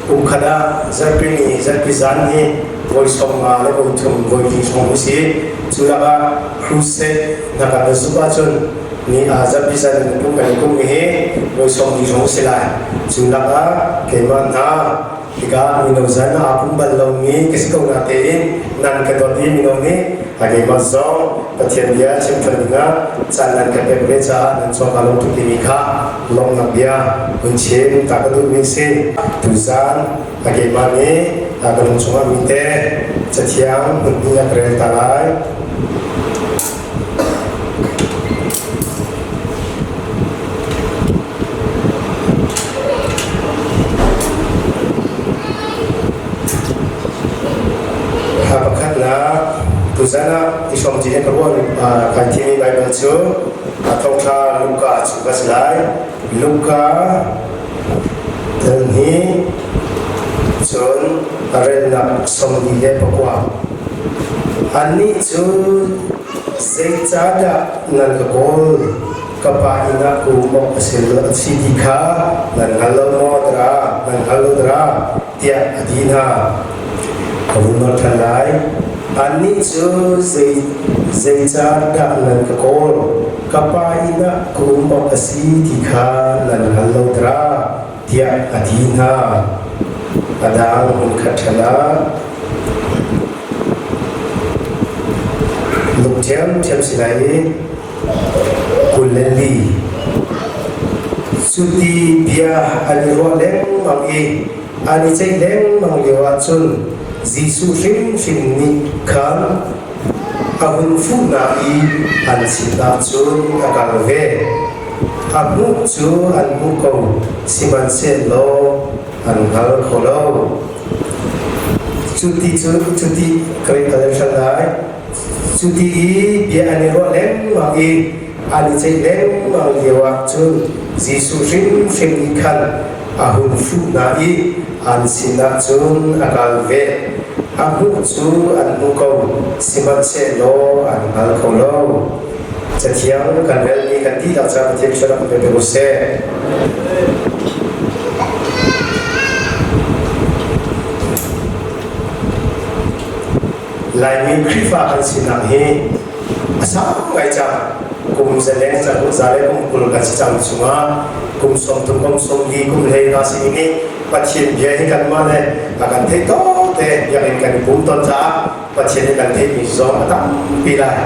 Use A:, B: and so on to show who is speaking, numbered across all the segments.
A: อุคดาจะเป็นจะพิจารณาโดยสมมาและโดยทุ่มโดยที่สมสิจุลกาครูเซนักการสุภาชนนี่อาจจะพิจารณาทุกการกุมเหโดยสมที่สมสิลายจุลกาเกี่ยวกับjika minozana apun balongi kesikau natein nan kedoti minoni lagi mazong patian dia cimpelinga canan kepepreca dan sokalong tutimika long nabia uncin takadu misi tuzan lagi mani akan cuma mite cetiang punya kerentalai Tuzana isom jine kabon kaitini Bible chu atongkha Luka chu kaslai Luka ni chon arena som jine pakwa ani chu seichada nan kabol kapa ina ku mok asil sidikha nan halodra tia adina kabun thalai ani chu zeicha da nan ka kor kapaina kumba asi dikha nan halodra tia adina adang un khathala lukjem silai kulli suti bia aliro leng mangi ani chei leng mangiwa chun Jisu ring ni kan abun funai an sita chun akalve abu chu an buko siman se lo an hal kholo cuti kare kare shalai cuti bia ani ro lem magi ani chei lem mangiwa chun Jisu ring ni kan abun funai an sita chun akalve Aku chu an mukau siman se lo an hal kholo chatiang kan rel ni kan ti da cha ti chara pe pe se lai mi krifa an sinam he asa ngai cha kum zeleng cha ku zale kum kul ka chang chunga kum som tum kum som li kum le na si ni pathian bia hi kan ma le akan thei to te yang kan pum ton cha pathian kan thei mi zo ta pi lai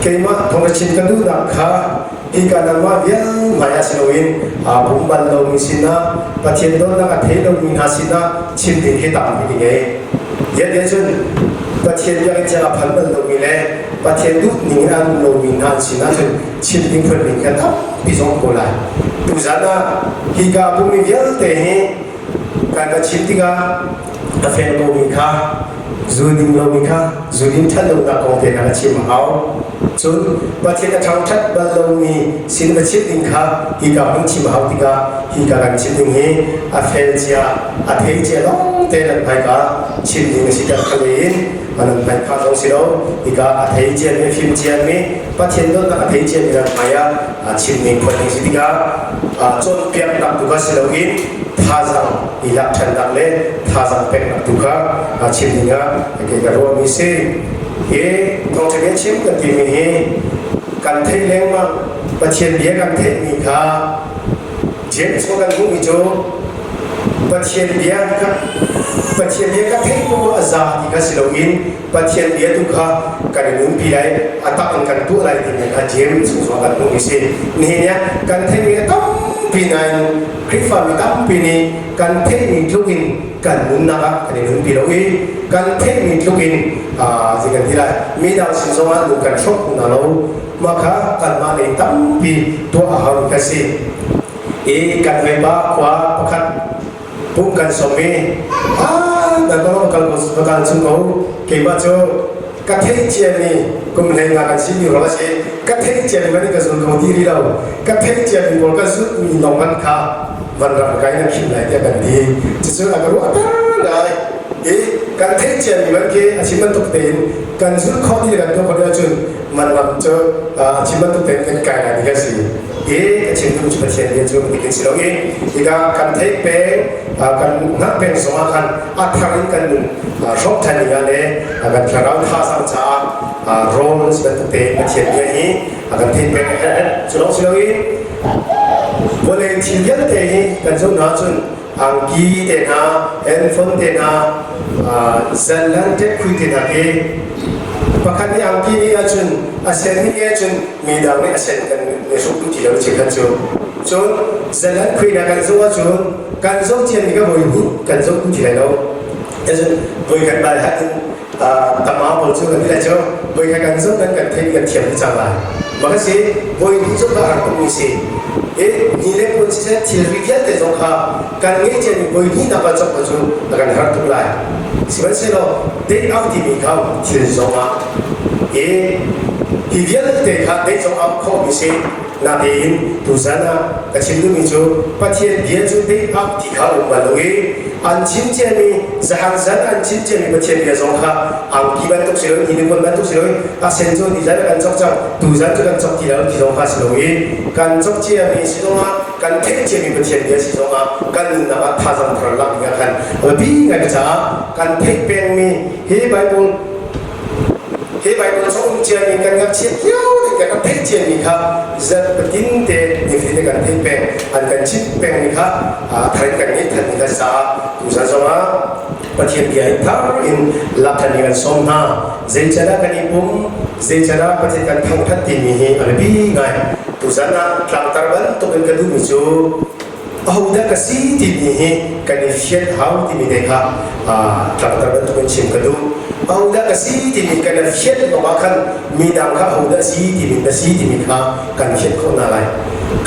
A: keima thong chin kan du na kha i kan ma bia maya sinoin a pum ban lo mi sina pathian don na ka thei lo mi na sina chin din he ta mi nge ye de chun pathian yang cha phan ban lo mi le pathian du ni an lo mi na sina chun chin din phun mi kan ta pi zo ko lai tu zana higa bumi vial te he kana chintiga afen lo mi kha zudin lo mi kha zudin thal lo na ko te na chim hau chun pathian ka thang that bal lo mi sin ka chinting kha higa bung chim hau tiga higa kan chinting he afen chia athei chia lo te lan pai ka chinting si ka khalin manan pai kha lo si lo higa athei chia me phim chia me pathian do na athei chia ni maya chinting phone si tiga chon piak nak tu ka silawin thazang ilak thandak le thazang pek nak tu ka chininga ke ka ro mi se tong thege chim ka ti mi he kan thei leng ma pathian bia kan thei mi kha jen so kan mu mi jo pathian bia ka thei ko aza ti ka silawin pathian bia tu kha kan nun pi lai atak kan tu lai ti ka jem so kan mu mi se ni nya kan thei mi ta Pinai krifa mitam pini kan thei mi tlukin kan mun naka kan nun pi lowi kan thei mi tlukin jikan thila mi dang sin zonga lu kan shop na lo maka kan ma nei tam pi to a haru ka si kan ve ba kwa pakhat pum kan somi dan ko kal chung ko ke ba cho ka thei chia ni kum le nga kan si ni ro se ka thei chia ni mani ka sun ko ti ri lo ka thei chia ni bol ka su ni nong man kha van ra ka ina khim lai ya kan di chi su la ka ru ata dai การเทเจียมีมันเกอาชีพมันตกเต็นการซื้อข้อที่กันตัวคนเดียวจนมันนำเจออาชีพมันตกเต็นเป็นการอะไรกันสิอาชีพมันจะเป็นเช่นเดียวกันที่สิเราการเทเป็นการนับเป็นสมาคันอัตรากันชอบทันอย่างนี้การคลาดท่าสังชาโรลส์เป็นตกเต็นเป็นเช่นเดียวนี้การเทเป็นสิเราวันนี้ที่ยันเตะกันจนน่าจนอังกีเตนะเอ็นฟอนเตนะจัลลันเทคุยเตนะเกปกติอังกีนี่อาจนอาเซนนี่อาจนมีดาวนี่อาเซนกันในสุขุมที่เราเช็คกันจนจัลลันคุยนะกันจนว่าจนกันจนเทียนนี่ก็บ่อยนี่กันจนที่ไหนเราอาจนบ่อยกันไปฮะตามมาบอกจนกันที่ไหนจนบ่อยกันจนกันเทกันเทียนที่จังไรบางทีบ่อยนี่จนก็อันนี้สินี่เล็กคนที่ที่เรียนแต่จงข้าการเงี้ยจะมีบริษัทนับจากปัจจุบันการหาตัวไรสิ่งที่เราได้เอาที่มีเขาที่จงมาที่เรียนแต่ข้าได้จงเอาข้อมิเศษนาเดินทุกsanaกระชิมดูมิจูปัจจัยเดียจูได้เอาที่เขาอุบัติเหตุอันชิ้นเจมีจะหันสันอันชิ้นเจมีปัจจัยเดียจงข้าอังกีบันตุกสิโรยินดีคนบันตุกสิโรอาเซนโจดีใจกันจบจังทุกsanaจุกันจบที่เราที่จงข้าสิโรกันจบเจมีสิจงมากันเทเจมีปัจจัยเดียสิจงมากันนับท่าจังพระลักษณ์กันบีกันจ้ากันเทเป็นมีเฮไบเบิลส่งเชียร์มีกันกับเชียร์เยอะแต่กันเทเชียร์มีครับจะเป็นดินเตะมีฟิลกันเทเป็นอันกันชิปเป็นมีครับทางกันนี้ทันมีกันสาทุกสามาปฏิบัติให้ทำอินลักษณะกันสมนาเจจาระกันญี่ปุ่นเจจาระปฏิกันทางทัศน์มีอะไรบีไงทุกสานะคลางตาบันตุกันกระดูมิจูเอาได้ก็สิ่งที่มีกันเชียร์เขาที่มีเด็กครับคลางตาบันตุกันชิมกระดูเอาได้ก็สิ่งที่มีกันเชียร์ก็มาคันมีดังข้าเอาได้สิ่งที่มีข้ากันเชียร์คนอะไร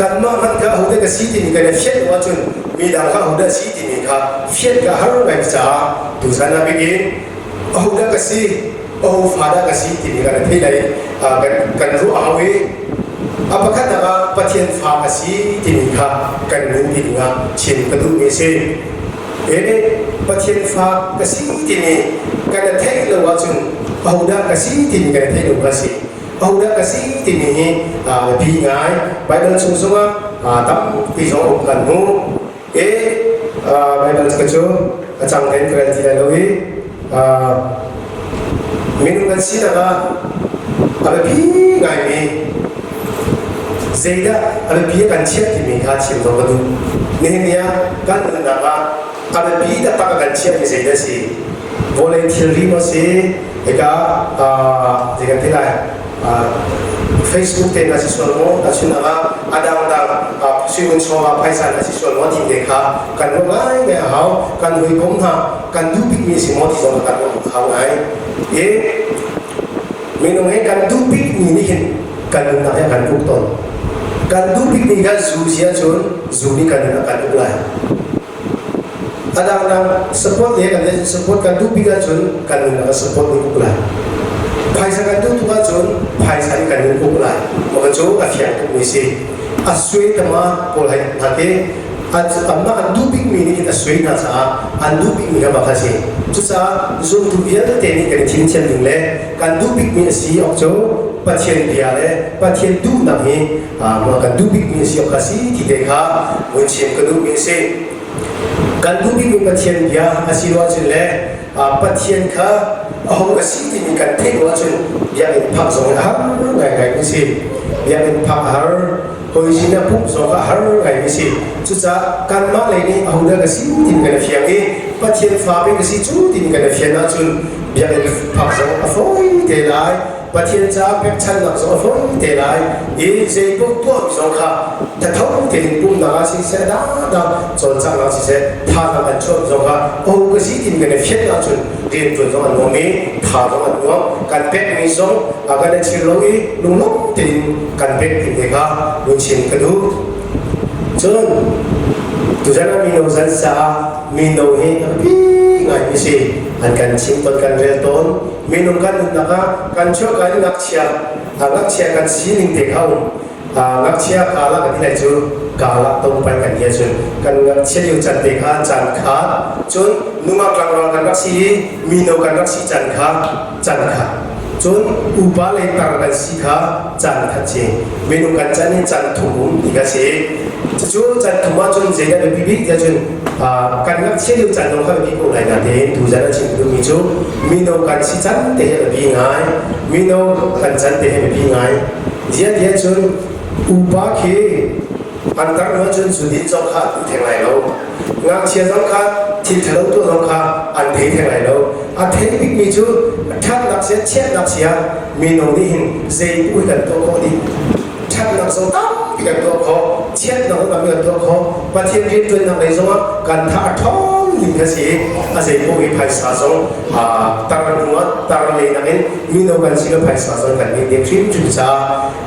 A: กันมาคันข้าเอาได้ก็สิ่งที่มีกันเชียร์ว่าจนมีดังข้าเอาได้สิ่งที่มีข้าเชียร์ก็หาอะไรจ้าทุกสานะbeginเอาได้ก็สิ่งเอาฟ้าได้ก็สิ่งที่มีกันที่ไหนกันรู้เอาไว้apakah nama pasien farmasi tinika kan mungkinnya chin kedua mesi ini pasien farmasi tini kan ada lewatun ahuda kasih tini kan ada lewatsi ahuda kasih tini bingai Bible sungsuma tam pisau kanmu Bible kecil acang ten keren tidak lawi minum kasih nama ada bingai ni Zeda ada biar kan cia di mereka cia tu betul. Ni kan nama ada biar dapat kan cia di Zeda si voluntary masih eka jika tidak Facebook te nasi suami nasi nama ada suami suami paisa nasi suami tinggal kan orang lain hau kan hukum kan dupik ni semua di sana kan hau lain minumnya kan dupik ni kan namanya kan bukton kan dupik ni kan zusia cun zuni kan akan ulai ada orang support dia kan dia support kan dupik kan cun kan nak support ni ulai paisa kan tu kan cun paisa ni kan ulai maka cun afian misi asui tema polai hati amma kan dupik ni kita asui nasa an dupik ni kan bakasi susah zoom tu dia teknik kan cincin dulu kan dupik ni si okjo pasien dia le pasien tu nahi maka dupik ni siap kasih tidak muncul kedua misi kan dupik ni pasien dia asal wajib le pasien ka orang kasih ini kan tengok wajib dia impak soal har ngai misi dia impak har Hoisina pun soal har ngai misi susah kan mak lagi orang kasih ini kan fiang pasien fabi kasih tu ini kan fiang acun dia impak soal afoi delaiประเทศจ้าเป็ดชั้นหลักสองคนเท่าไรเจ้าพวกตัวมีสองข้าแต่ทั้งที่ปุ่มหน้าสิเสดาจนจากหน้าสิเสท่าทางการชดสองข้าโอ้ก็สิ่งที่มันเฟี้ยงจนเรียนจนต้องอันนู้นมีท่าต้องอันนู้นการเป็ดมีสองอาการเชื่อเลยลุงลุงที่การเป็ดที่เด็กข้าลุงชิมกันดูจนทุกท่านมีโน้ตสัญญามีโน้ตให้พี่ไงไม่ใช่อันการชิมต้นการเรียนต้นminum kan naka kan cok kan ngakcia kan sining te kau งักเชียกาละกันที่ไหนจูกาละตรงไปกันเยอะจนกันงักเชียอยู่จันเตขาจันขาจนนุ่มกลางรองกันงักซีมีโนกันงักซีจันขาจนอุบาเลยตารกันสีขาจันทัดเจเมนูกันจันนี่จันทุ่มอีกสิจู่จันทุ่มจนเจกันเป็นพิพิธจนกันงักเชียอยู่จันตรงข้างพิโกไหนนั่นเองดูจันจิมดูมีจู่มีโนกันสีจันเตะเป็นพิง่ายมีโนกันจันเตะเป็นพิง่ายเดียจนอุบาเขอันตรายจนสุดที่จงขาดแทงไหลเรางักเชียจงขาดที่ทะลุตัวจงขาดอันเทแทงไหลเราอันเทพิกมีจู่ทัดนักเสียเช็ดนักเสียมีโนนี่หินเจปุยกันตัวเขาดิทัดนักสงตั้มกันตัวเขาเช็ดนักนักกันตัวเขาปะเทียนที่ตัวนักในสมัยกันท่าท้องลิงกษีอาศัยปุยภายสาสงตารหัวตารเลยนักเองมีโนกันสิ่งภายสาสงกันเด็กฟิล์มจุดจ้า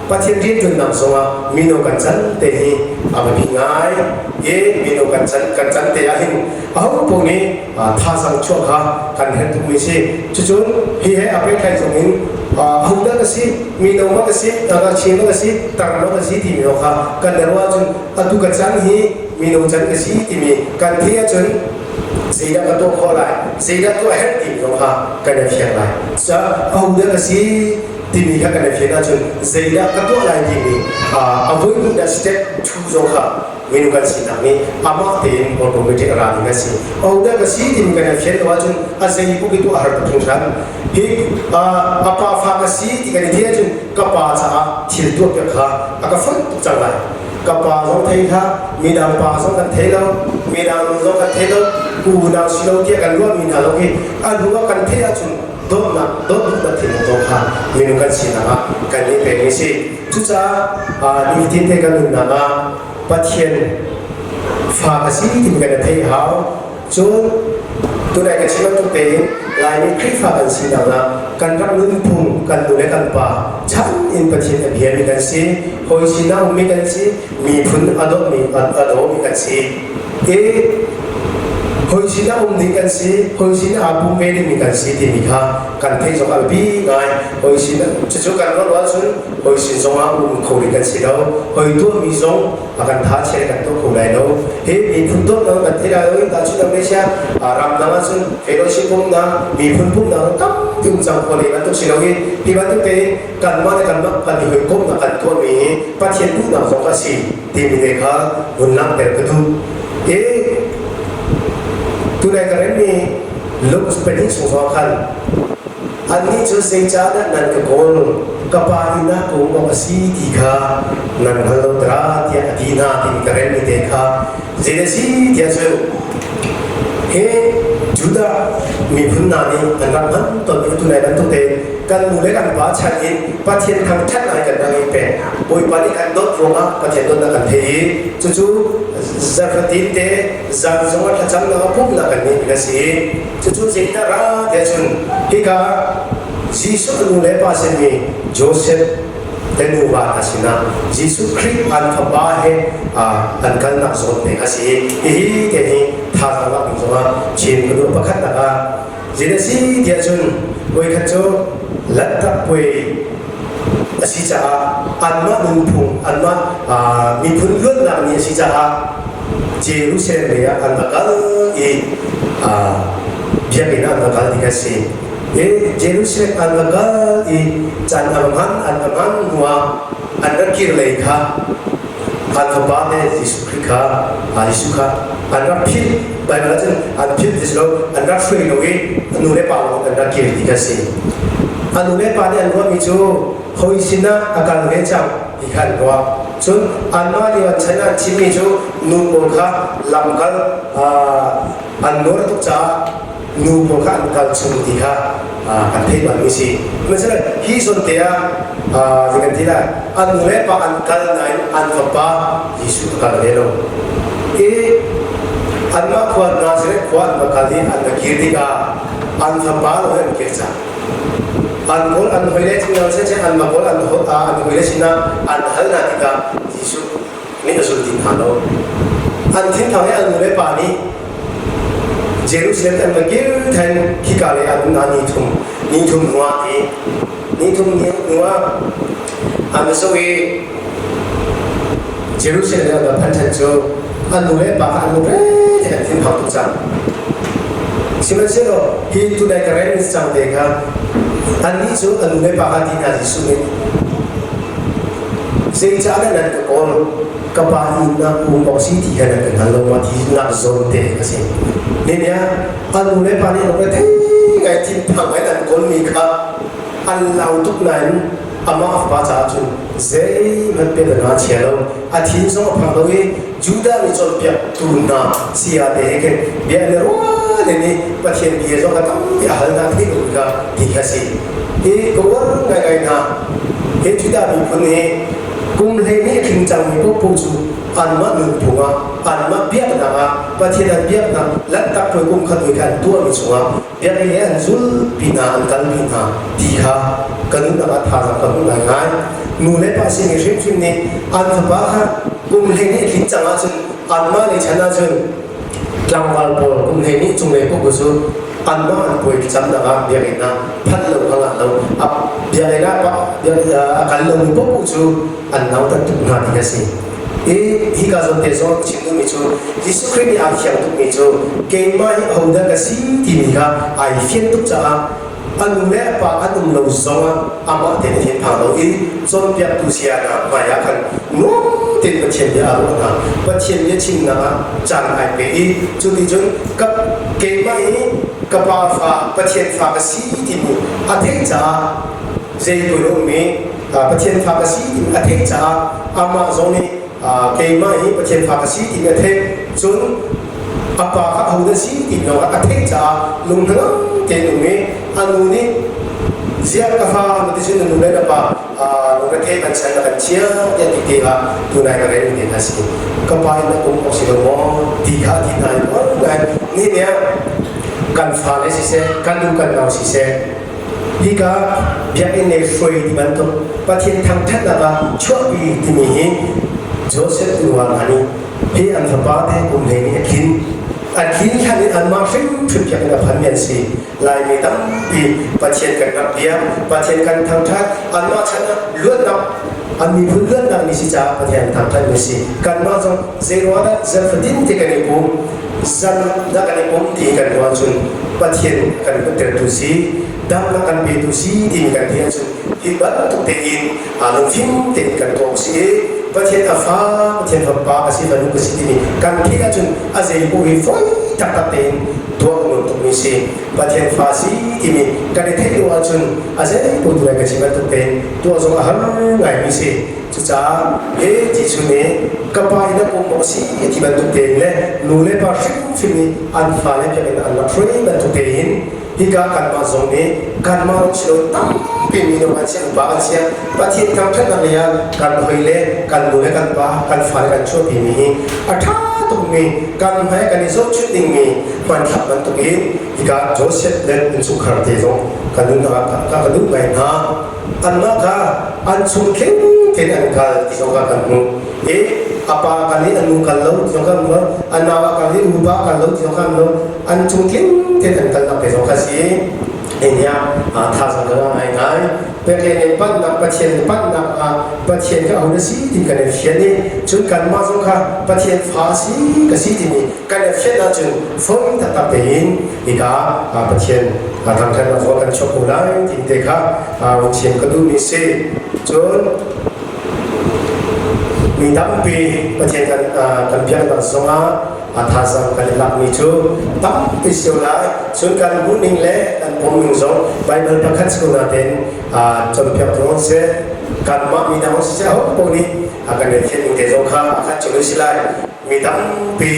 A: ปะเทียนที่ตัวนักสมัยมีโนกันจันเตหีอาบพิง่ายมีโนกันจันเตยหินเอาพวกนี้ท่าสังชั่วข้ากันเห็นทุกมิสิจุดๆที่ให้อาเป็นใครสมิงหุ่นนั่นก็สิมีโนมันก็สิตาเชียนก็สิตาโนก็สิที่มีโนข้ากันเดี๋ยวว่าจนอดุกันจันฮีมีโนจันก็สิที่มีกันเทียจนสีดำก็ตัวข้อไรสีดำตัวเห็นที่มีโนข้ากันเดี๋ยวเชียงไรจะหุ่นนั่นก็สิที่มีข้ากันเดี๋ยวเชียงนั่นจนสีดำก็ตัวไรที่มีavoid the step two โนข้ามีนุกันสินักนี้อามาเต็มคนรู้ไม่ได้อะไรนี่สิเอาเด็กสิที่มีกันเขียนว่าจนอาศัยพวกที่ตัวหาทุ่งชันฮิอาปาฟากสิที่กันที่จนกับปาจ้าที่ตัวเปียกข้าอากาศฝนตกจังเลยกับปาสองเทียข้ามีดาวปาสองกันเทียแล้วมีดาวสองกันเทียแล้วกูดาวสิโลเทียกันล้วนมีดาวโลกีอันรู้ว่ากันเทียจนโดนนักที่มันโตข้ามีนุกันสินักกันนี้เป็นสิทุกจ้านี่ที่เทกันนุ่นนักปะเทียนฝากสิที่มีกันเทียหาวจนตัวไหนกันชิมันตัวเต็งลายนี้คลิปฝากกันสินักนะกันรับลุ้นพุ่งกันดูแลกันป่าฉันอินปะเทียนเบียมีกันสิหอยสิน้ามีกันสิมีพุ่นอดมีมีกันสิหอยสิน้ามีกันสิหอยสิน้าบุ้มเวดีมีกันสิที่มีข้ากันเทจงอัลบีไงหอยสิน้าจะกันร้อนว่าจนหอยสิจงอาบุ้มเขาดีกันสิแล้วหอยตัวมีจงakan thah chen kan to khulai no he mi phun to no kan thira oi ta chu na mesha ram na sun fellowship pum na mi phun na tam tum chang khole na to silo hi pi ba te kan ma kan hoi kom na kan to mi pa chen bu na so ka si ti mi de kha bun na per ka tu tu na ka ren mi lok spending so so khan an ni chu sei cha da nan ka gol kapahina kung makasi tika nan halodra tiya adina tin karen ni dekha zinesi tiya so he juda mi phunna ni anram han to ni tu lai dan to te kan mu le kan ba chan in pathian khang that lai kan dang pe poi pani kan dot ronga pathian dot na kan thei chu zafatin te zan zonga thacham na pum na kan ni ga si chu zeta ra de chun hi ka Jesus nu le pa se mi Joseph tenu ba asina Jesus Christ an thaba he an kan na zon te asi hi te ni tha sa la bi zoma chin ko pakhat na ka jinasi dia chun koi khat cho lat ta koi asi cha an ma nun phung an ma mi phun lun na ni asi cha Jerusalem ya an ka dia ni na ka dikasi Jerusalem anagal chan amaman huwa anakir lekha anabane Yesuka anapil banajan anapil dislo anafrei loge anure pa anakir dikasi anure pa ne anwa micho hoisina akal recham dikhan wa chun anma ni chana chimi jo numokha lamkal anor tu cha nu mo kan kal chung di ha kan thei ban mi si mesela hi son te dengan tidak an le pa an kal nai an pa Yesu kal le lo an ma khwan na se khwan ma kali an kirti ka an pa lo en kircha an kol an hoile chung na se an ma kol an hoile sina an hal na ti ka Yesu ni ka sul din ha lo an thin thaw an le pa ni Jerusalem and Magir ten Kikale and Nitum Nuati Nitum Nua and so we เยรูซาเล็มกับพันธันโจอันนู้นเล่ปากอันนู้นเล่ที่นั่นที่เขาตุจังสิมันเชื่อฮีตุได้กระเรนจังเด็กครับอันนี้โจอันนู้นเล่ปากที่น่าจะสุนิเสียงจากนั้นก็คนกับปาอินนักอุปสิทธิ์กันกันฮัลโหลมาที่นักโซนเตะก็สิเนี่ยอันนู้นเล่ปากนี่เราไปที่ไงที่ทำให้นั่นคนมีค่าอันเราทุกนั้นอามาฟ้าจ้าจุนเจ้มันเป็นหน้าเชี่ยวอาทิตย์สองพันตัวเองจูดามีจนเปียตุนนาเสียเด็กเบียร์เนรัวเนี่ยประเทศเบียร์สองกันตั้งที่ฮัลนาที่ดูกันที่แค่สิก็ว่าไงนะจูดามีคนนี้กุมเลยนี่ถึงจังมีพวกผู้จูอันมาหนึ่งผัวอันมาเบียร์นะประเทศนั้นเบียร์นะและตักไปกุมขัดด้วยกันตัวมีสัวเบียร์เนี่ยอันซุลปีนาอันกันปีนาดีฮะกันนู้นนะท่าสักกันนู้นง่ายนู่นเลยภาษีเรื่องฟิล์มนี้อันที่บ้ากุมเลยนี่ถึงจังอาจารย์อันมาในชนะจนกลางวันพอกุมเลยนี่จงเลยพวกผู้จูอันมาอันป่วยจำนะเบียร์นะพัดลมข้างหลังเราเบียร์นะปะเบียร์อาการลมพวกผู้จูอันนั้นตัดตุนหาที่จะสิที่การส่งเตะส่งชิมดูมิจูที่สุดคือมีอาชีพตุกมิจูเกมมาที่เอาได้ก็สิที่มีค่ะไอเฟียนตุกจ้าอันนู้นแหละปะอันนู้นเราส่งอามาเต็มที่ผ่านเราส่งเปียกตุเสียนะมาอยากกันนู้เต็มประเทศเดียวนะประเทศเดียวชิมนะจานไอเปย์จุดที่จุดกับเกมมาที่กับปะฟ้าประเทศฟ้าก็สิที่มีอาทิตย์จ้าเจ้าตัวนู้นมีประเทศฟ้าก็สิที่อาทิตย์จ้าอามาส่งนี่เกมมาที่ประเทศฝากสีที่ประเทศจนอาปากเขาได้สีที่เราประเทศจะลงทั้งเกมนี้อันนู้นเสียกับฟ้ามันที่สุดนู้นเลยนะป่ะลงประเทศมันใช้กันเชียร์ยันที่ว่าตัวนายก็เรียนที่นั่นสิก็ไปนะผมออกสิ่งว่าดีค่ะที่นายว่าไงนี่เนี่ยการฟ้าเลยสิเสการดูการเราสิเสที่ก็เพียงในฟรีที่มันต้องประเทศทางท่านนะครับช่วยที่มีโจเซฟตัวนี้พี่อันทบาทให้กุมเลนี่คินอันคินแค่นี้อันมาฟิล์มฟิล์มอย่างนั้นพันเมียนสีลายมีตั้งปีประเทศกันนับเดียประเทศกันทางท่านอันมาชนะเลื่อนนับอันมีพื้นเลื่อนนับนิสิจ้าประเทศทางท่านนิสิกันมาจงเซโรดัเซฟดินที่กันในปุ่มจันนักกันในปุ่มที่กันตัวจุนประเทศกันเป็นเตอร์ตุสีดังนักกันเป็นตุสีที่กันที่จุนที่บ้านตุกเตียนอันฟิล์มที่กันตัวสีประเทศอาฟ้าประเทศฟ้าป่าสิบานุกสิทธินี่การที่กันจนอาศัยผู้วิฟอยตักเต็มตัวมนุษย์มีสิประเทศฟ้าสิที่นี่การที่ตัวจนอาศัยผู้ดูแลกันสิบานุกเต็มตัวสมอาหารไงมีสิจุดจ้าที่สุดนี้กับไปนักบุญสิที่บานุกเต็มเลยนู่นเลยพอฟิล์มอันฟ้าเลยจะเป็นอันนักช่วยบานุกเต็มที่การมาส่งนี้การมาลงชื่อตั้งเป็นมีนวันเช้าบ้านเช้าประเทศทางท่านนั่นเลยการคุยเล่การดูแลกันบ้าการฟังกันช่วยพี่มีอัฐาตรงนี้การให้กันในโซนชุดนี้มีมันขับมันตรงนี้ที่การโจเซฟเล่นเป็นสุขภาพดีตรงการดูนะครับการดูไปนะอันนั้นก็อันสุขเข้มเท่านั้นก็ที่สองกันนู้apa kali anu kalau jangan lo anu kali ubah kalau jangan lo an mungkin tidak tentang besok kasih ini ya thasa kalau ai pengen pan nak pasien pan nak pasien ke awal sih tinggal pasien ni cuma masuk ke pasien fasi kasih ini kan pasien nak cuma phone tetap behin ika pasien tangkan nak fokan chokolate tinggal pasien kedua misi cumaมีตั้งปีประเทศกันเพียงแต่สองอาทาสังกันหลักมีจูตั้งปีเสียวละส่วนการบุญนิ่งเล่กันผมหนึ่งสองไบเบิลประคัตสุนัขเป็นจนเพียงตัวเสียการมามีน้ำเสียหกพวกนี้กันเทียนเกจงข้าขัดจุลศิลามีตั้งปี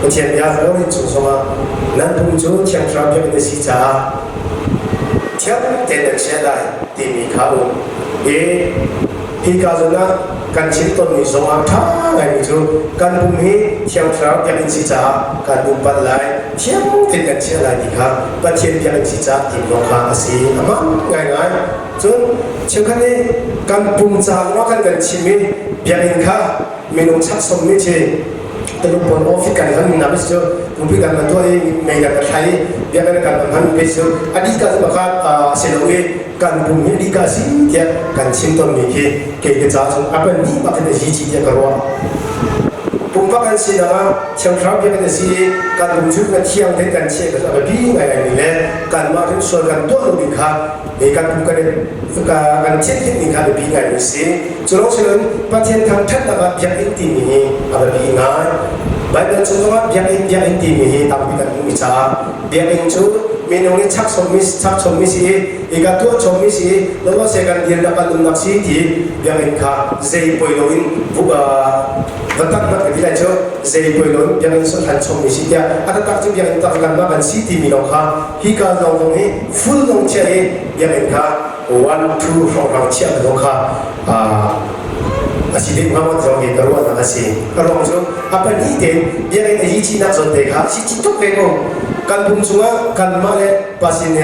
A: ประเทศยาเราในจุดสองนั้นผมจูเทียงทรัพย์เป็นสิจ้าเทียงเต็นเสียได้ที่มีข่าวที่การจะนั่งการชิดต้นมีสองอันท่าไงมิจูการบุญนี้เที่ยวทราบยังสิจ้าการบุญปัดไหลเที่ยวติดกันเชื่อไหลดีครับประเทศยังสิจ้าติดลงข้างสีอามาง่ายๆจนเชื่อกันนี้การบุญจางว่ากันชิมิยังค่ะมีนุ่งชักสมมิเช ตลุปนออฟฟิศกันเขามีนามสิคุณพี่กันมาตัวเมย์กันใช้เบียกันกันมันเป็นสิอดีตกันมาครับเซลล์กันปุ่มนี้ดีกันสิเดียกันชิมต้นมีที่เกี่ยวกับจ้าจนอัปนี้มาเป็นจีจีเดียกันว่าปุ่มพักกันสินะเชียงคราวเบียกันสิกันปุ่มชุดกันเชียงเด็กกันเชียงกันอัปนี้ไงนี่แหละกันมาถึงส่วนกันตัวลูกค้าเด็กกันปุ่มกันเชียงที่นี่ค่ะบีไงนี่สิจุดลงส่วนประเทศทางทัศน์นะครับยังอินทีนี่อัปนี้ไงบางจุดว่ายังอินทีนี่ตามที่กันมีจ้ายังอินจุดมีน้องนี่ชักชมมิสิอีกตัวชมมิสิแล้วก็เสกันเดียนดับกันนักสิที่ยังอินค่ะเซย์ปอยลอินบุกวัตถุนักที่ไหนเจ้าเซย์ปอยลอินยังอินสุดทันชมมิสิที่อัตตาจุดยังอินตระกันมากันสิที่มีน้องค่ะฮิการน้องตรงนี้fullน้องเจ้ายังอินค่ะ one two สองเราเชื่อน้องค่ะอาชีพของเราจะมีกระบวนการสิ่งกระบวนการapa ni den dia kena hiji nak sontek ha si cituk peko kan bung sunga kan male pasien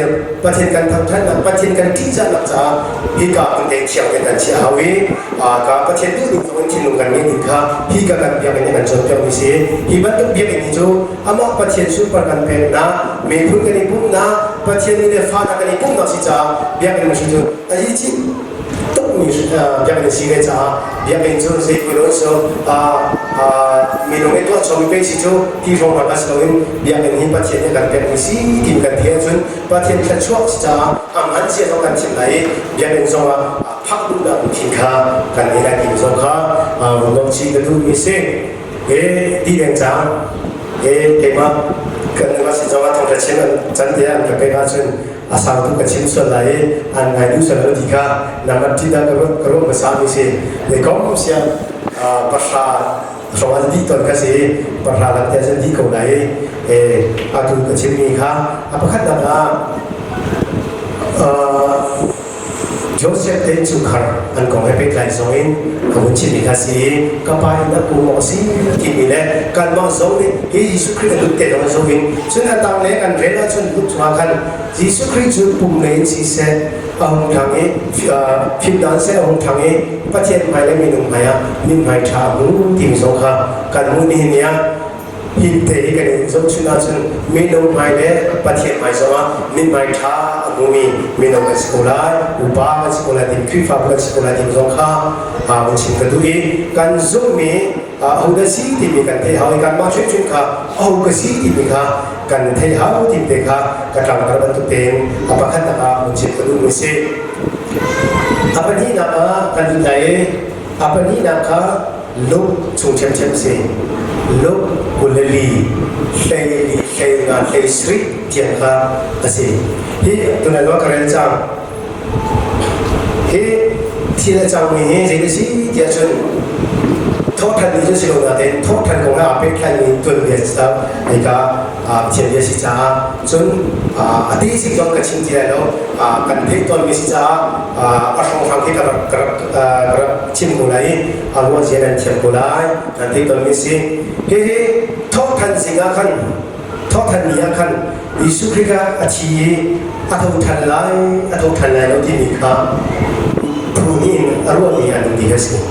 A: kan thang nak pasien kan tija nak cha hi ka ang deng chiang kan chia hawi ka pasien tu lu kon chin lu kan ni ka hi ka kan dia kan sontek ni si hi ban tu dia ni jo ama pasien super kan pen na me phun kan ni pum na pasien ni le fa na kan ni pum na si cha dia kan si jo ai chiมีอย่างนี้สิ่งที่จะอย่างนี้จุดที่คุณรู้สึกมีน้องตัวชมเป็นสิ่งที่เราพัฒนาขึ้นอย่างนี้ประเทศนี้กันเป็นสิ่งที่กันเทียนจนประเทศที่ช่วยจะมันเสียต้องการสิ่งไหนอย่างนี้ส่งพักดูดับทิ้งข้ากันในการทิ้งส่งข้าลงชีวิตดูมีสิ่งดีเด่นจังเก่งมากกันว่าสิ่งที่ว่าต้องการเช่นจันเดียนกับเป็นการเช่นasal tu kecil selai anai tu selalu tiga nama tidak keruk besar ni sih. Lekom siap pasal soal di tuan kasih pasal nanti aja di kau lai atu kecil ni kah apakah nama Joseph dan Sukar an kong hepek lai soin kamu ciri kasih kapai nak kumosi kini le kan mau soin Yesus Kristus itu tidak mau soin sudah tahu le kan rela sun itu makan Yesus Kristus pun le si se orang tangi dan se orang tangi pasien mai le minum maya minum mai tahu tim soka kan muni ni ya hinte kan so sudah sun minum mai le pasien mai soka minum mai tahu Bumi minum sekolah, upah sekolah di private sekolah di Zongka, mencim kedui kan zumi, audasi di mereka tehau kan macam juga, audasi di mereka kan tehau di mereka kadang terbentuk tem, apakah nak mencim kedui mesti, apa ni nama kan budaya, apa ni nama luk cungcem sih, luk kuleli, ngan sri tiangka asih. Hi tu nak luar kerana jam. Hi tidak jam ni jadi si dia cun total ni jadi orang ada total kau nak apa kan ni tuan dia sedap mereka macam dia si cah cun adi si jom kecil dia lo kan dia tuan dia si cah asal orang kita kerap cim mulai awal jalan cim mulai nanti tuan dia si hi total singa kan total ni akan Yesus Kristus aci atau tanlai lo di nikah punin arwah ni anu dia sih.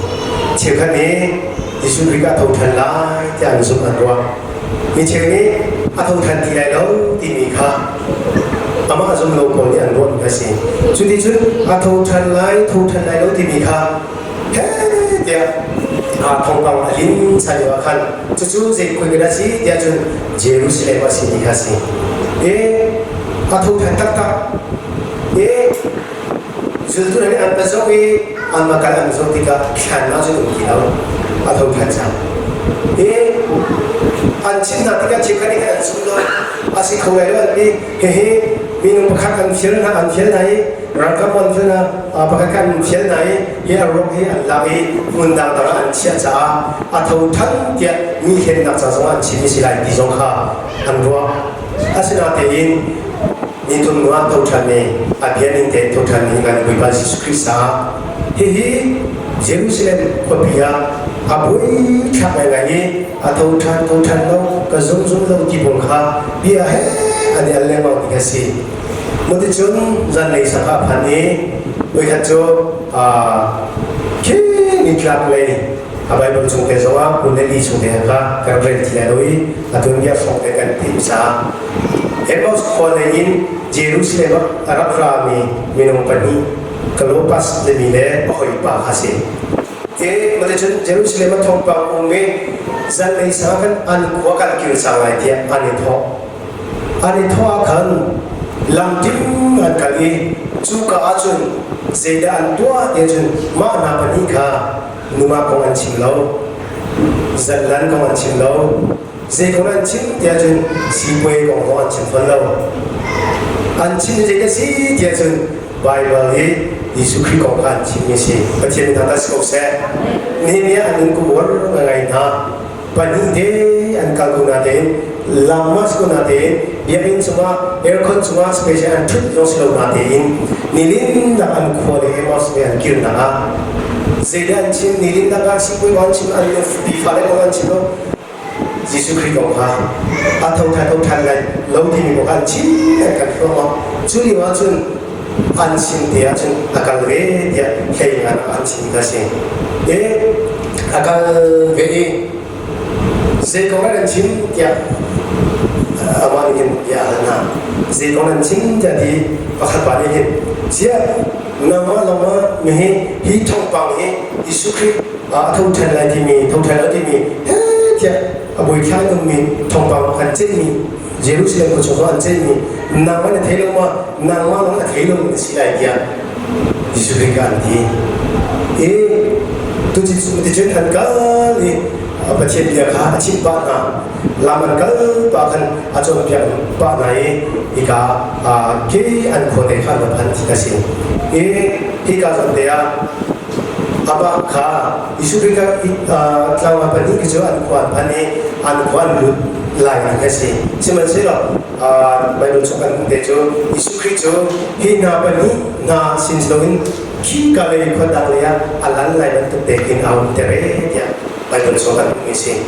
A: Cakap ni Yesus Kristus atau tanlai jangan suka arwah. Ni cakap ni atau tanlai lo di nikah. Ama azam lo kau ni arwah dia sih. Jadi atau tanlai lo di nikah. Hei dia. Tongkang alin saya akan cucu saya sih dia cun Jerusalem masih dikasih. Atau tak. Justru ni anda zoe, anda kalau zoe tiga kian aja kilau atau kacang. Ancin nanti kan jika ni kan sudah asyik kau lagi minum pakai film naik. Rangkapan film pakai film naik, roh lagi undang dalam ciaca atau tan dia mungkin nak sesuatu ciri silai di zona andua asinatein itu nuan tautane abian inte tautane dengan bebas Yesus Kristus hehe Jerusalem kopia abui lagi atau tan lo kezum lo di bongkar dia ada Allah mau dikasih Mungkin jangan lagi sakap hani, mereka tu, kini kelak lagi, apa yang berjumpa sama boleh dijumpa karena tidak doi atau dia sampai kan bisa. Ebos kolein Jerusalem Arab Rami minum pani kalau pas lebih hoi pa hasil. Macam Jerusalem thongpa umme zan lei sangan an kuakal kir sangai dia anitho akan lamdim an kali suka acun zeda an tua dia jun mana pani ka numa kong an chimlau zallan kong an chimlau zekonan chim dia jun sipoi kong an chimlau an chim zeda si dia jun Bible hi Yesus Kristus kong an chim si patien tata skop se ni ni an ku war ngai na pani de an kalguna de lamas guna de biarin semua aircon semua special an trip yang slow na de nilin na an ko de mos be an kirna zedan chim nilin na ka sipoi kong chim an di fale kong an chim Yesus Kristus kong ha atau than lai lo di ni kong an chim kan ko ma chuli wa chun an chim dia chun akal re dia hei an chim ka se akal ve zekonan chim dia awalin dia na zekonan chim jadi pakat balik dia nama lama mehe hi thong pang he Yesus Kristus thâu thành lại thì mình thâu thành lại thì mình dia buổi khai ng mình thong pang kan chen mình Jerusalem ko chong an chen mình nama na thelo ma nama na thelo si lai dia Yesus Kristus kan di tu chỉ một chuyện thành cả đi bắt chuyện việc ha chim bạn na làm ăn cả bạn kan acho việc bạn này thì cả cái anh có thể khăn được anh chỉ xin thì cả vấn đề apa kha Yesus Kristus tlaw apa ni kijo an kuan lut lai an kasi siman sila Bible chokan dejo Yesus Kristus hi na pani na sinslowin ki kale ko dakleya alan lai ban tuk tekin aun tere ya Bible chokan misi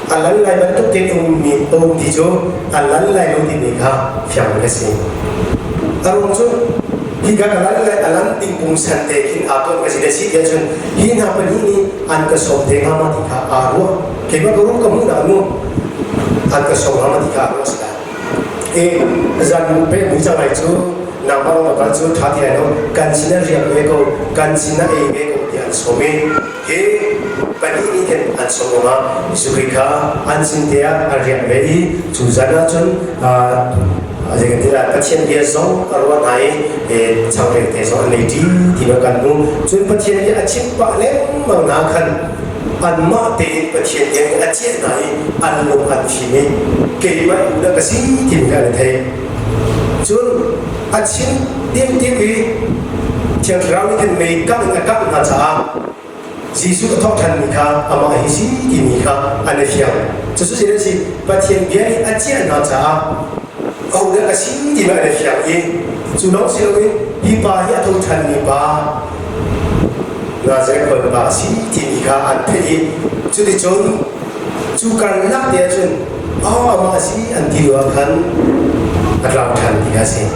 A: alan lai ban tuk tekin mi om dijo alan lai lo di nikha fyang kasi arong so hingga kalan lai alam tingpung sante kin aton kasi desi dia jun hina pani an ka som de ngama dikha arwa keba guru kamu na nu an ka som ngama dikha arwa sila zan pe mu cha lai chu na ba ma ba chu tha ti no kan sina ria me ko kan sina me ko dia some pani ni ken an som ma sukrika an sin dia ria me chu zana chun jadi kita pasien dia zong arwah naik sampai ke zong ini di bagian nu, jadi pasien dia acip pak lem menggunakan anma te pasien yang acip naik anlum anfimi, kelima udah kasih tinggal deh, jadi acip dia yang ramai kan mereka nak naca, Yesus tahu kan mereka ama isi mereka anefia, jadi si pasien dia acip naca kau dah kasih di mana siang ini, sunong siang hiba ya tu chan hiba, nasi kau kasih di nikah anti, jadi jukan nak dia jun, masih anti luakan, alam chan dikasih,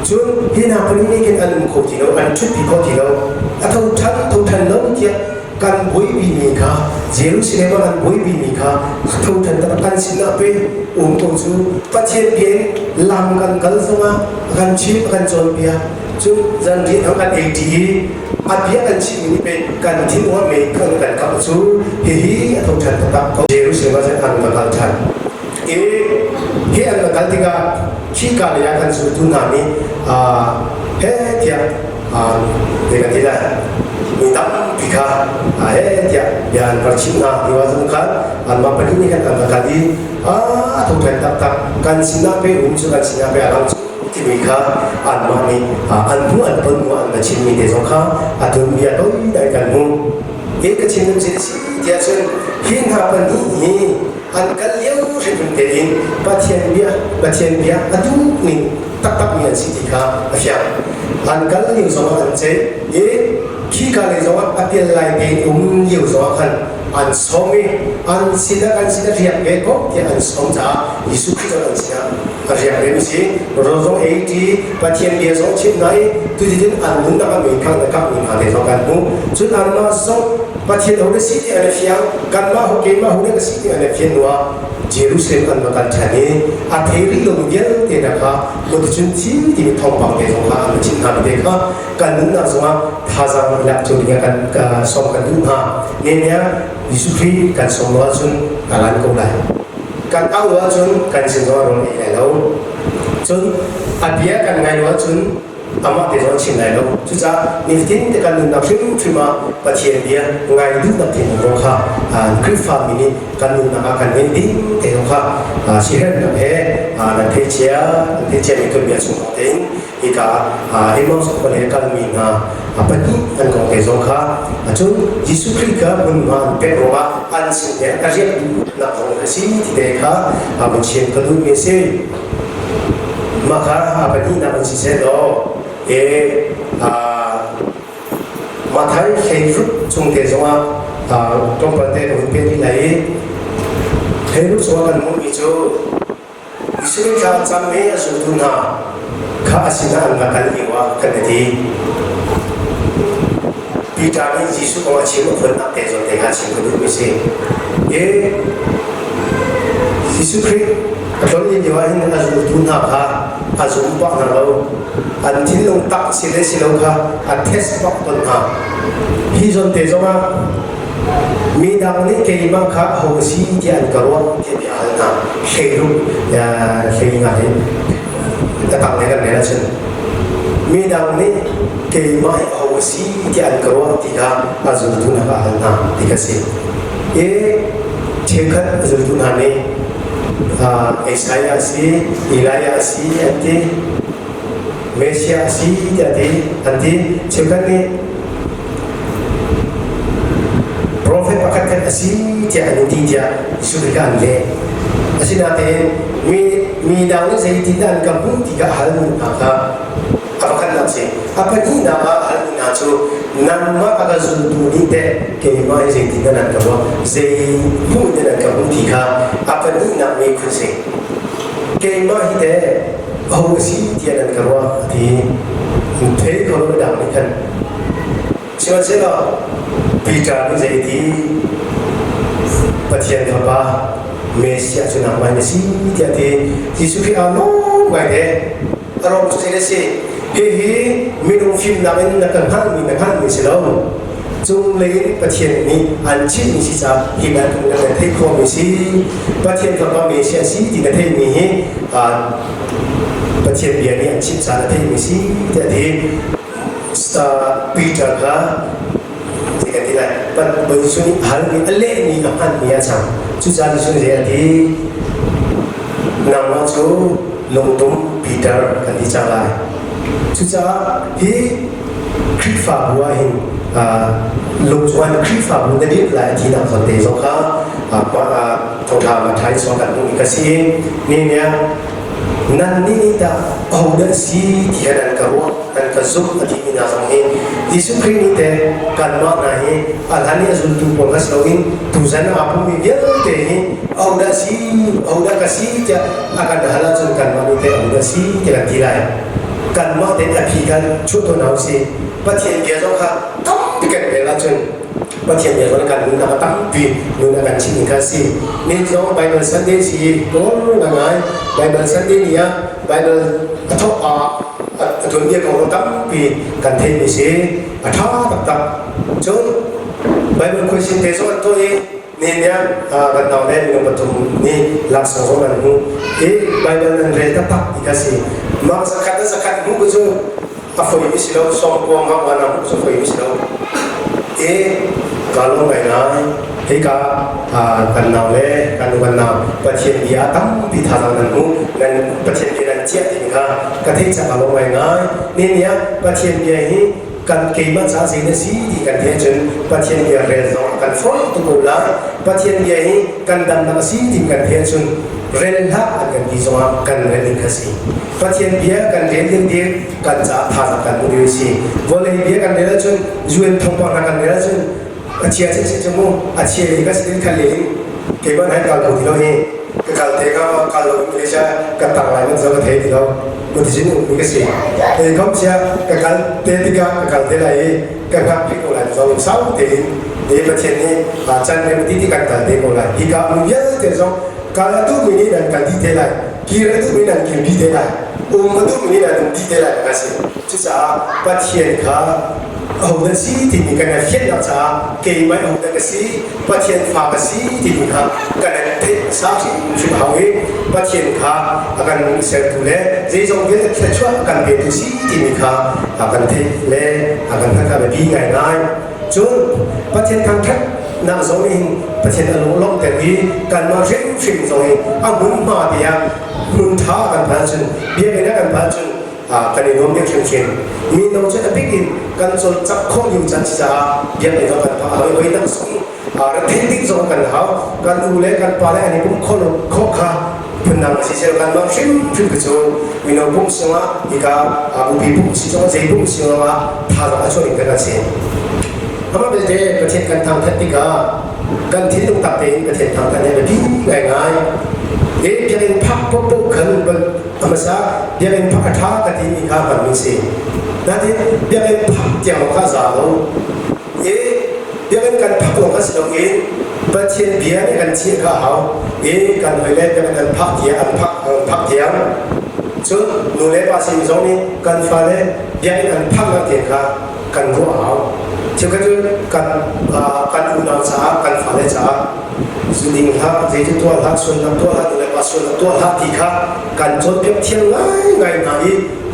A: jun hina pening kan anu kau tilo, anu cuti kau tilo, atau chan long dia kan boy binika Jerusalem kan boy binika atau tentang kan sinape untuk tu pasien dia lam kan kalau semua kan chip kan jolpia tu janji akan edi abia kan chip ini pe kan timua me kan kau tu hehi atau tentang Jerusalem kan bakal chan he an bakal tiga chika dia kan suatu nami dia dengan tidak minta pika dia yang bercina diwajibkan alma ini kan anda kali atau tak kan sinape kan sinape alam timika alma ni anbu anda cimi desokha atau dia doi dari kamu kecil jadi dia sen hingga ini an kalian sebelum terin pasien dia aduh ni tak ni sitika asyam an kalian sama ance khi kali jawab apel lai pe nhiều gió khăn อันสมิอันสิดากันสิดาเรียกเบก็ที่อันสมจ้ายิสุคริสต์อันสิดาเรียกเบมิสิเราต้องเอทีปัจเจียนเดียร์สองชิ้นไหนตุจิตินอันนุ่นนักมีข้างนักมีหาเดียร์สองกันนู้จุดอันมาสองปัจเจียนเราได้สิที่อันเฟียงกันมาหุเกมาหุได้ก็สิที่อันเฟียงนัวเยรูซาเล็มอันมากันชานีอาเทริลงเดียร์เตนะคะมุดจุนที่ที่มีทองปังเดียร์สองค่ะอันชิ้นหาเดียร์ค่ะกันนุ่นนักสมาท่าทางหลักจุดเดียกันสองกันนุ่นหาเนี่ยยิสุคริสต์กันสมว่าจุนการันกงไลกันเอาว่าจุนกันสินว่าเราเนี่ยแล้วจุนอาเดียกันไงว่าจุนอามาเดี๋ยวชิมไหนแล้วจุดจ้านี่ทิ้งแต่กันนุ่นนักฟิล์มฟิล์มาปัจเจียนเดียไงดูนักทิ้งเราค่ะคลิปฟาร์มินี่กันนุ่นนักกันเน้นดิ้งแต่เราค่ะเชื่อนักเฮนักเทียนี่ก็มีส่วนเองอีกเอ็มส์คนเอกกันมีนะปัจจุบันของเจ้าค่ะจุนยิสุคริสต์กับบุญมาเป็นโรบะอันสิ่งเนี่ยการเรียนนักของสิ่งที่เด็กค่ะมันเชื่อมกันด้วยเมสเซจมาค่ะปัจจุบันมันสิ่งเสร็จมาไทยเฮรุจงเดชว่าตรงประเทศอื่นเป็นที่ไหนเฮรุสวรรค์มุ่งอิจูอิสราเอลจำเมียสุดน่ะข้าศึกอันมากันอีว่ากันดีปีจานี้ยิสุของอาชีพคนนักเตะจนเด็กอาชีพคนดูไม่ใช่ยิสุคริสต์ตอนนี้ว่าเห็นอาจุตุน่ะค่ะอาจุปักนั่นเราอันที่ลงตักสิเลสิเราค่ะอันเทสปักต้นค่ะที่จนเตะจงว่ามีดังนี้เกี่ยมาค่ะหัวสีที่อันกระวังที่เป็นอันน่ะเชื่อรู้เชื่อไงแต่ต่างกันเนี่ยนะฉันมีดังนี้เกี่ยมาหัวสีที่อันกระวังที่ค่ะอาจุตุน่ะค่ะอันน่ะที่ก็สิเชื่อกันอาจุตุน่ะนี่เอสายาสีอิลายาสีอันที่เมสยาสีอันที่เชื่อกันนี่Prophet pakatkan asyik dia nanti dia suruhkan le. Asyik nanti mi daun saya tidak kampung tiga hal maka apakah nanti apa ni nama hal nanti nama agar zultu ni deh kemana saya tidak nak kawan saya pun tidak kampung tiga apa ni nama ikut saya kemana deh oh asyik dia nak kawan di untuk kalau daun ni kan siapa siapaปีจานี่จะดีประเทศข้าพเมสยาจุนักมันสิที่ที่ยิสุคริสต์น้องไว้เด้อารมณ์สุดเลยสิเฮ้ยมีดวงฟิล์มนั้นนักขันมีสิเราจงเลยประเทศนี้อันชิ้นนี้สิจ้าที่นั่นตรงนั้นที่เขามีสิประเทศข้าพเมสยาสิที่นั่นที่มีประเทศเบียร์นี้อันชิ้นจ้าที่มีสิที่ปีจาก็pada bersulit hal ni alih ni akan biasa. Susah disuruh jadi nama tu longtung Peter kan dicapai. Susah hi krifa buahin longtuan krifa mungkin dia lah di dalam konteks soka apa thongkam Thai soka ni kasih ni nan ni dah awal si tiada karuan dan kasut adi mina sange Yesus Kristus ni teh kan mana he alhani azul tu polas login tu sana apa mi dia teh he awal kasih dia akan dahala jun kan mana teh awal si dia tilai kan mana teh apikan cuto nausi patien dia soka tiket bela jun patien dia soka kan nuna tampi nuna kan cini kasih ni so Bible Sunday si tolong nangai Bible Sunday ni ya Bible atau dunia kalau tapi kan ini sih ada tak jauh Bible question teson tu ni ya kan tahu ni yang betul ni langsung orang tu Bible yang reda tak dikasih mak zakat mu betul apa ini sih lo sombong apa nama sombong ini sih lo kalau mainan Hika kan naule kan pasien dia tam pithasan nanu dan pasien dia cia tinggal kathik kalau mainan ni ya pasien dia ini kan kemat sasi nasi di kan dia jen pasien dia rezon kan phone tu bola pasien dia ini kan dan nasi di kan dia jen renha akan disoma kan reling kasih pasien dia kan reling dia kan jatah kan mudi si boleh dia kan dia jen jual thompa kan dia jen อาเชียชิชิจมูอาเชียก็สิ่งขันลิ้นเกี่ยวกับให้การลงที่เราเองการเทก็การลงไม่ใช่การต่างหลายมันจะมาเทที่เราบางทีนู่นมีก็สิ่งเขาเชื่อการเทที่การเทอะไรการพักพิจารณาเราเศร้าเทในประเทศนี้อาจารย์ในประเทศที่การเทก็อะไรที่การมุ่งยั่งเทสองการตู้มีนี่นั่นการที่เทอะไรกีฬาตู้มีนั่นกีฬาที่เทอะไรมาตู้มีนี่นั่นที่เทอะไรก็สิ่งที่จะประเทศเขาเอาแต่สิ่งที่มีการเขียนเอาจ้าเกี่ยวกับเอาแต่สิ่งประเทศฝากสิ่งที่มีครับการเทศสักสิ่งชุดเอาไว้ประเทศเขาอาการเสร็จแล้วจะส่งเงินที่จะช่วยการเป็นสิ่งที่มีครับอาการเทศแล้วอาการทำการเป็นง่ายๆจนประเทศทางทัศนำส่งเองประเทศอารมณ์ล้มแต่ดีการมาเชื่อมส่งเองเอาบุญมาเดียบุญท้ากันผ่านจนเบี้ยกันกันผ่านจนกันในโน้มยังเชื่อมมีน้องจะได้กินกันจนจับข้ออยู่จันทร์จะเบี้ยกันกันผ่านเอาไว้นั่งส่งรัฐทิ้งส่งกันเขากันดูแลกันป่าและอันนี้ผมข้อขาพนังสิ่งเช่นกันมาเชื่อมกันจนมีน้องผมส่งมาอีกบุบีผมส่งมาใจผมส่งมาพาเราช่วยกันเสียเพราะว่าประเทศการทำเทคนิคการที่ต้องตัดเป็นประเทศทางการเนี่ยแบบง่ายๆจะเป็นพักปุ๊บขึ้นบนธรรมชาติจะเป็นพักท้ากันที่มีค่าแบบนี้สินั่นที่จะเป็นพักเจ้าข้าสาวจะเป็นการพักลงข้าสาวประเทศเบียร์กันเชี่ยข้าเขาการไปเล่นจะเป็นการพักเทียมพักเทียมส่วนหนูเล่นภาษีตรงนี้การฟ้าเล่นจะเป็นการพักนักเรียนค่ะกันรู้เอาเช่นกันอุณาสากันฟ้าเล่นสาสุดิงฮักเจตุตัวฮักส่วนตัวฮักตัวเล็กส่วนตัวฮักที่ค่ะกันจนเพียงเที่ยงง่าย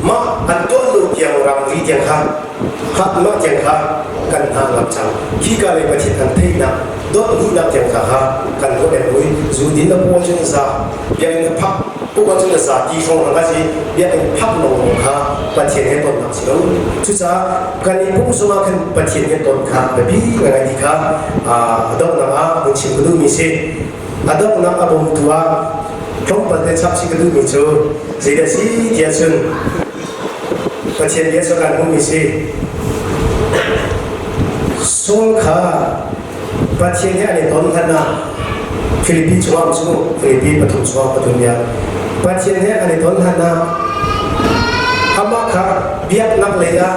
A: มาอันตัวลูกยังรำรีเทียงค่ะฮักมาเทียงค่ะกันหาหลับจังที่การเลยประเทศกันเที่ยงนะดอกลูกนับเทียงค่ะกันก็เป็นวิสุดินนับวันจุนซายังพักพวกวันจุนซาที่ส่งหลังก็สิยังพักลงค่ะประเทศให้ต้นนักสิลูกชุดซากันนี้พุ่งสมาขึ้นประเทศให้ต้นค่ะแบบนี้ง่ายดีค่ะดอกน้ำมันชิมกระดูมีสิดอกน้ำอบอุ่นตัวช่องประเทศชับสิกระดูมีจูเสียดสีเดียชุนประเทศเดียสุกันพุ่งมีสิส่งค่ะประเทศนี้อันนี้ต้นขนาดฟิลิปปินส์ช่วงช่วงฟิลิปปินส์ปฐุมช่วงปฐุมยาประเทศนี้อันนี้ต้นขนาดอามาค่ะเบียดนักเลยนะ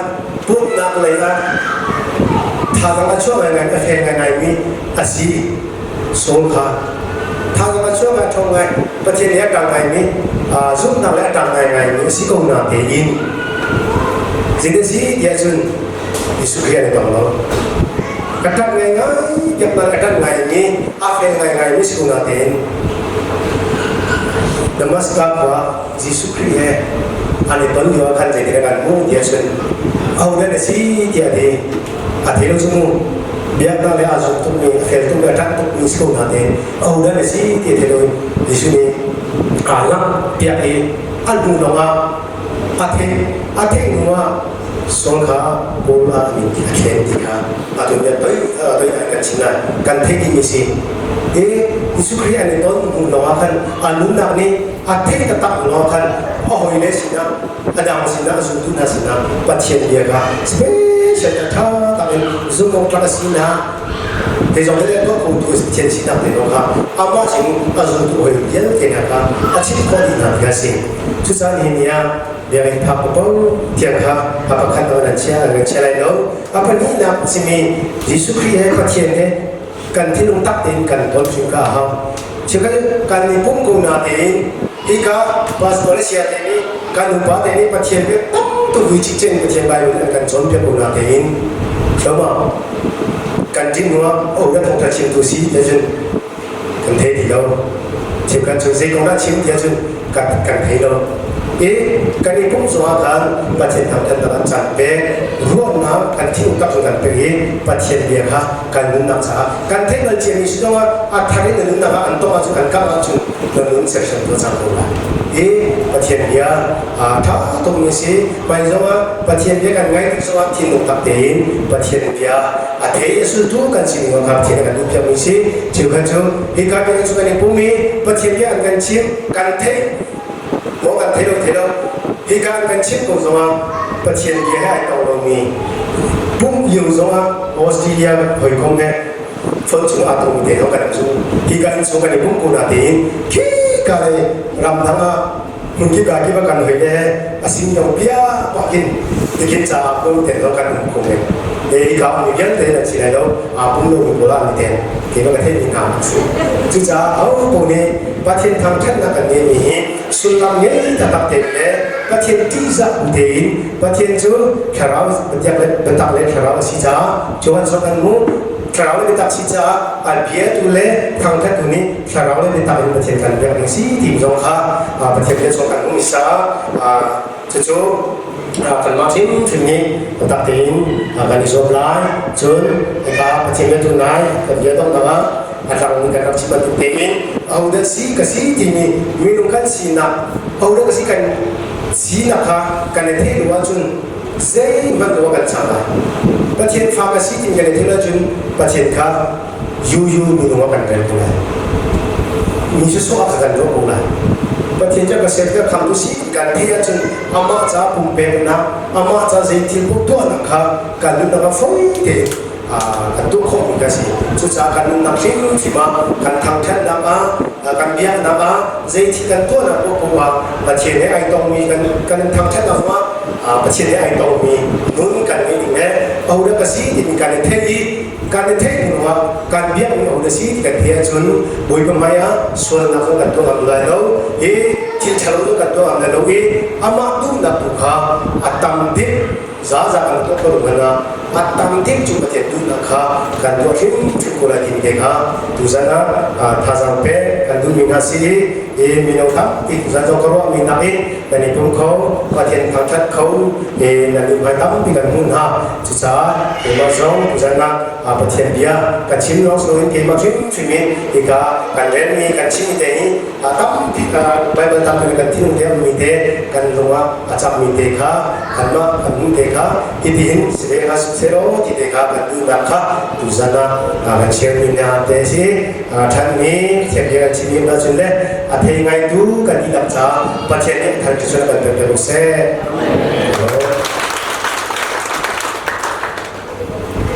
A: ปุ๊บนักเลยนะถ้าทางช่วงไงก็แข่งไงมีอาชีพสงครามถ้าทางช่วงไงทงไงประเทศนี้ต่างไงมีสุ่มต่างและต่างไงมีสิกงนาเทียนสิ่งที่เดียจุนอิสุเรียนต่างเรากระทั่งไงยังมากระทั่งไงนี้อาเฟนไงมีสิกงนาเทียนดังนั้นสักว่าอิสุเรียนอันนี้ต้นยอขันใจในการมุ่งเดียจุนเอาเรื่องสิ่งที่เดียอาทิตย์ละชั่วโมงเบียร์นั่นเลยอาจจะต้องมีเฟลต้องมีทักต้องมีสกุลนั่นเองเอาเรื่องสิ่งที่เดียวดิฉันนี่ลังเบียร์อันนู้นว่าอาทิตย์นู้นว่าสงขาโบราณมีเขียนที่ค่ะอาจจะเนี่ยตัวกันชินะกันเทกิมิสิอิสุครีอันนี้ต้นนู้นว่ากันอันนู้นนักนี่อาทิตย์ก็ตักนู้นกันโอ้ยเลยสินะอาดามสินะสุดุนะสินะปัจเจียนเดียร์ค่ะเช่นท่าตามซุ่มองกลางสินะแต่จงได้ก็คงดูเช่นสินะเป็นองค์ค่ะอามาจิงอาจุดโอ้ยเยอะเกินค่ะอาชีพคนดีนะพี่สิทุกสารเนี่ยเดี๋ยวพักปุ๊บเที่ยงค่ะพักขันตัวนั้นเชื่ออะไรเนาะอาพันนี้นะสิมียิสุครีให้ปัจเจียนเนี่ยกันที่ลุงตักเองกันต้นชุกาฮะเชื่อกันในปุ่มกูนาเองที่ก็ภาษาเซียเองกันอุปาเองปัจเจียนเนี่ยตัววิจิตรปัจเจียนใบมันกันจนเพียงกูนาเองใช่ไหมกันที่นัวโอ้ยต้องทัดเชื่อตัวซีเดี๋ยวจนกันเทดีเราเชื่อกันจนเซ็งของนั้นเชื่อเดี๋ยวจนกันเทเรากันนี้ผมสวัสดิ์ประเทศทางด้านตะวันจันทร์เป็นร่วมน้ำกันที่อุกับกันเป็นประเทศเดียวกันนุ่นนักษากันเทคโนโลยีมีสิ่งว่าอัตราเงินนุ่นนักอันตัวมาจุกันกันมาจุนุ่นเซ็กชันตัวจังตัวละประเทศเดียวถ้าตรงนี้สิไปจังว่าประเทศเดียวกันไงที่สวัสดิ์ที่นุ่นตัดเต็มประเทศเดียวอาเทียสุดทุกกันสิ่งว่าครับที่กันนุ่นจะมีสิเชื่อกันจุอีกการเป็นสุกันในภูมิประเทศเดียวกันชิมกันเทมองกันเทโลที่การเป็นชิปของสมาประเทศเดียวให้ตรงมี พุ่งอยู่ตรงออสเตรเลียหอยคงเนี่ยฝนสูงอาตรงเดียวกันสูงที่กันสูงกันในพุ่งกูนาตีนขี้กันเลยรำทั้งมึงคิดว่ากันหอยเนี่ยสิ่งยองเปียปากินที่กินจากพุ่งเดียวกันคงเนี่ยเดี๋ยวกับมีเยอะเลยนะสิแล้วพุ่งลงโบราณนี่เด่นที่มันก็เท่ดีงามสุดจุดจ้าเอาพวกนี้ประเทศทางแค่นั้นกันนี่สุดลำเงี้ยจะตัดเต็มเลยประเทศที่จะเดินประเทศจูแคร์เราประเทศเป็นตักเล็กแคร์เราสิจ้าจวนสกันมูแคร์เราเป็นตักสิจ้าอันเบียตุเล่ทางแค่ตัวนี้แคร์เราเป็นตักเป็นประเทศกันเบียร์สิทีมจงค่ะประเทศเป็นสกันมูมิซาจูกันมาถึงนี้ตัดเต็มกันอิสระลายจนนะครับประเทศเป็นตัวไหนกันเบียต้องนะatau mungkin orang cuma tu temin, awak kasih ini minumkan sinak, awak kasih kan sinak kan itu dua jun, saya bantu awak sama. Pasien farmasi ini kan itu jun pasien kah, minum awak kan pula. Misi soal kan dua pula. Pasien jaga sehat kamu sih kan dia jun amat cah pumpen na, amat cah zaitin pun tu anak kan lu nak foi deh. กันทุกคนก็สิสุดท้ายกันนักเรียนที่มากันทางแทนนับกันเบียนับใจที่กันตัวนับพวกว่าประเทศนี้ไอ้ต้องมีกันทางแทนนับว่าประเทศนี้ไอ้ต้องมีนุ่นกันนี่แน่เอาเรื่องก็สิที่มีการเทดีการเทดีว่าการเบียมีเอาเรื่องสิที่กันเทียจนบุยก็ไม่ส่วนนักกันตัวกันเลยแล้วที่เช่าตัวกันตัวกันแล้วอามาดูนับตัวเขาตั้งดิZaza kan tu kalau mana, atam tik juga tiada nak kan tu akhirnya cukup lagi mereka tu sana thazampe kan tu minasi minautam itu zaza kalau minain dan itu kau pasien kanker kau nanti batam dengan munha susah kemasong tu sana pasien dia kacim orang selain kemasong cumi jika kan reni kacim ini atam jika Bible tam dengan tinun dia mite kan rumah acap mite kan mite Itin sebenarnya sero tidak bantu mereka tu sana kecil minyak desi thani sebenarnya ciri macam le ada yang itu kan tidak sah pasien yang terkesal kan terkesal